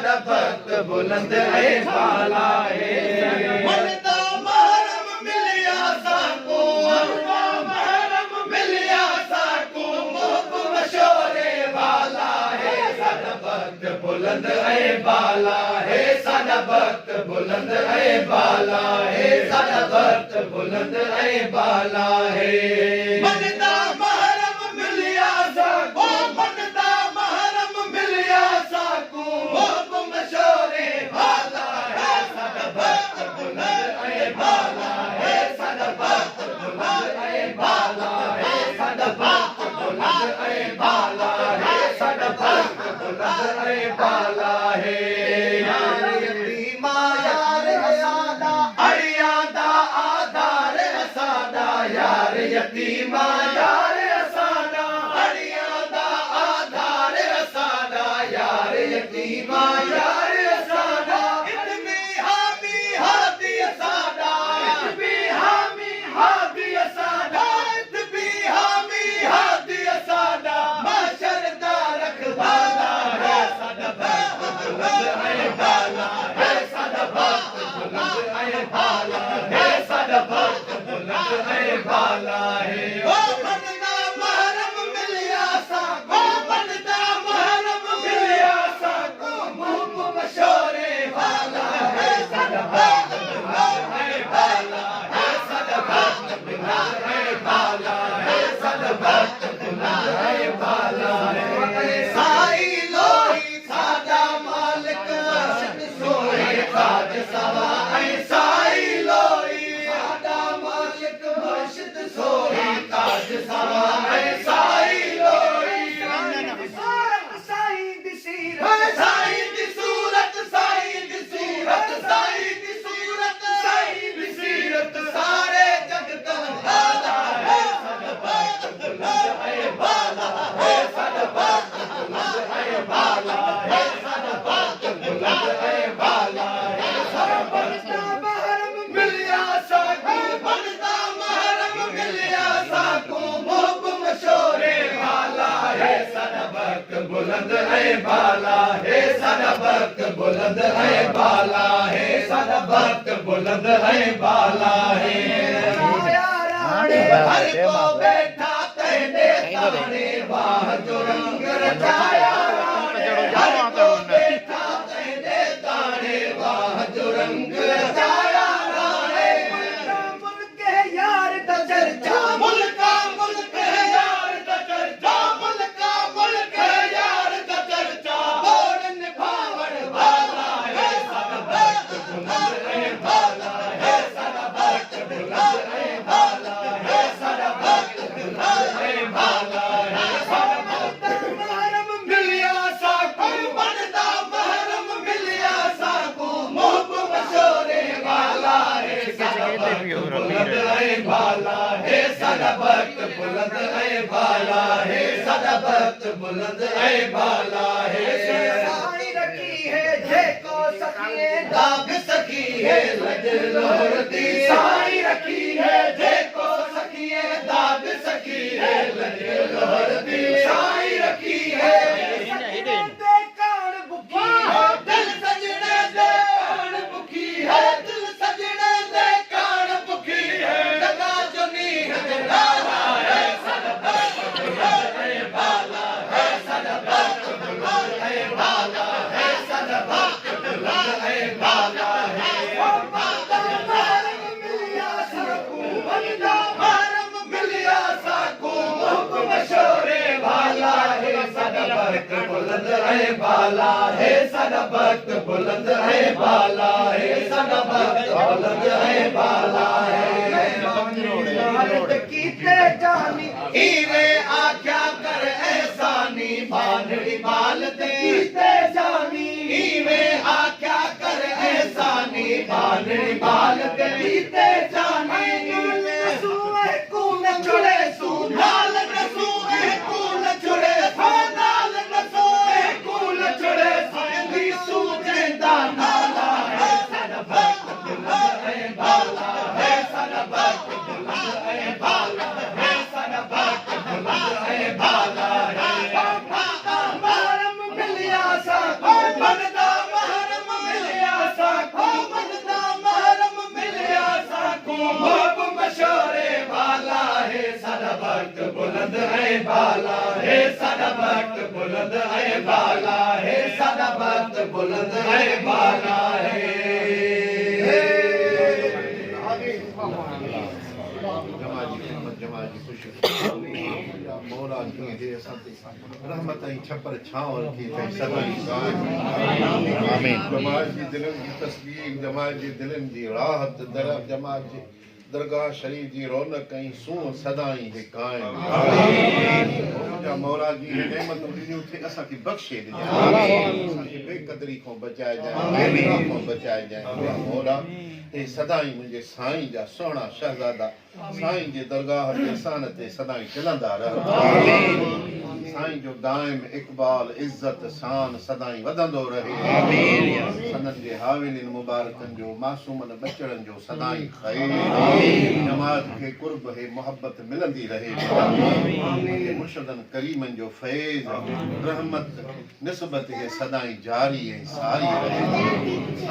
साडा भक्त बुलंद है बाला है मनदा महरम मिलिया साकू मनदा महरम मिलिया साकू मुख मशोरे वाला है साडा भक्त बुलंद है बाला है साडा भक्त बुलंद है बाला है साडा भक्त बुलंद है बाला है मनदा महरम मिलिया साकू मनदा महरम मिलिया साकू मुख मशोरे वाला है साडा भक्त बुलंद है बाला है साडा भक्त बुलंद है बाला है साडा भक्त बुलंद है बाला है साडा भक्त बुलंद है बाला है यार यतीमा यार साडा अड़िया दा आधार साडा यार यतीमा यार साडा अड़िया दा आधार साडा यार यतीमा यार साडा इतनी हामी हादी साडा इतनी हामी हादी साडा इतनी हामी हादी साडा माशर दा रखवाला है साडा भक्त बुलंद है बाला है साडा भक्त बुलंद है बाला है साडा भक्त बुलंद है बाला है ओ बनदा महरम मिलिया साकू बनदा महरम मिलिया साकू मुख मशोरे वाला है साडा भक्त बुलंद है बाला है साडा भक्त बुलंद है बाला है साडा भक्त बुलंद है बाला है साई लोई साडा मालिक अर्शद सोए ताज सवा ऐ साई लोई साडा मालिक अर्शद सोए ताज सवा ऐ साई लोई साई दी सूरत साई दी सूरत साई दी सूरत साई दी सूरत साई दी सूरत सारे जगत वाला है साडा भक्त बुलंद है बाला है साडा भक्त बुलंद है बाला है साडा भक्त बुलंद है बाला है साडा भक्त महरम मिलिया साकू बनदा महरम मिलिया साकू मुख मशोरे वाला है साडा भक्त बुलंद है बाला है साडा भक्त बुलंद है बाला है साडा भक्त बुलंद है बाला है हर को बैठा तेरे ताने वाह जो रंग रचाया हर को बैठा तेरे ताने वाह जो रंग रचाया मुल्क है यार दा चर्चा मुल्क है यार दा चर्चा मुल्क है यार दा चर्चा बोल निभावण वाला है साडा भक्त बुलंद है बाला है साडा भक्त बुलंद है बाला है साडा भक्त बुलंद है बाला है साडा भक्त महरम मिलिया साकू बनदा महरम मिलिया साकू मुख मशोरे वाला है साडा भक्त बुलंद है बाला है साडा भक्त बुलंद है बाला है साडा भक्त बुलंद है बाला है साई रखी है जेको सखिए दाग सखी है लज लोर दी साई रखी है जेको सखिए दाग सखी है लज लोर दी साई रखी है कान बुकी है दिल सजने दे कान बुकी है दिल सजने दे कान बुकी है लगा जो नीह लाला है साडा भक्त बुलंद है बाला है साडा भक्त बुलंद है बाला है साडा भक्त बुलंद है बाला है बनदा महरम मिलिया साकू बनदा महरम मिलिया साकू मुख मशोरे वाला है साडा भक्त बुलंद है बाला है साडा भक्त बुलंद है बाला है साडा भक्त बुलंद है बाला है कीते जानी इवे आख्या कर एहसानी बांधड़ी बाल दे कीते जानी इवे आख्या कर एहसानी बांधड़ी बाल दे कीते जानी सूए कून छुड़े सू नाल नसूए कून छुड़े सू नाल नसूए कून छुड़े दी सूजे दा नाला है साडा भक्त बुलंद है बाला है साडा भक्त बुलंद है बाला है साडा भक्त बुलंद है बाला है महरम मिलिया साकू बनदा बुलंद है बाला है सादा वक्त बुलंद है बाला है सादा वक्त बुलंद है बाला है मौला कीअं असां ते रहमत ऐं छपर छांव रखी अथई सदाईं आमीन जमात जी दिलनि जी तस्वीर जमात जी दिलनि जी राहत जमात जी दरगाह शरीफ जी रौनक ऐं सूंह सदाईं हे क़ाइम जा मौला जी हे नेमतूं ॾिनियूं थे असांखे बख़्शे ॾिजां बेक़दरी खां बचाइजांइ खां बचाइजांइ मौला हे सदाईं मुंहिंजे साईं जा सुहिणा शहज़ादा साईं जे दरगाह जे सान ते सदाईं चलंदा रह साईं जो दाइम इक़बाल इज़्ज़त शान सदाईं वधंदो रहे सनन जे हावेलिन मुबारकनि जो मासूमन बचड़नि जो सदाईं ख़ैर जमात खे कुर्ब है मोहब्बत मिलंदी रहे मुर्शदन करीमन जो फैज़ रहमत निस्बत है सदाईं जारी ऐं सारी रहे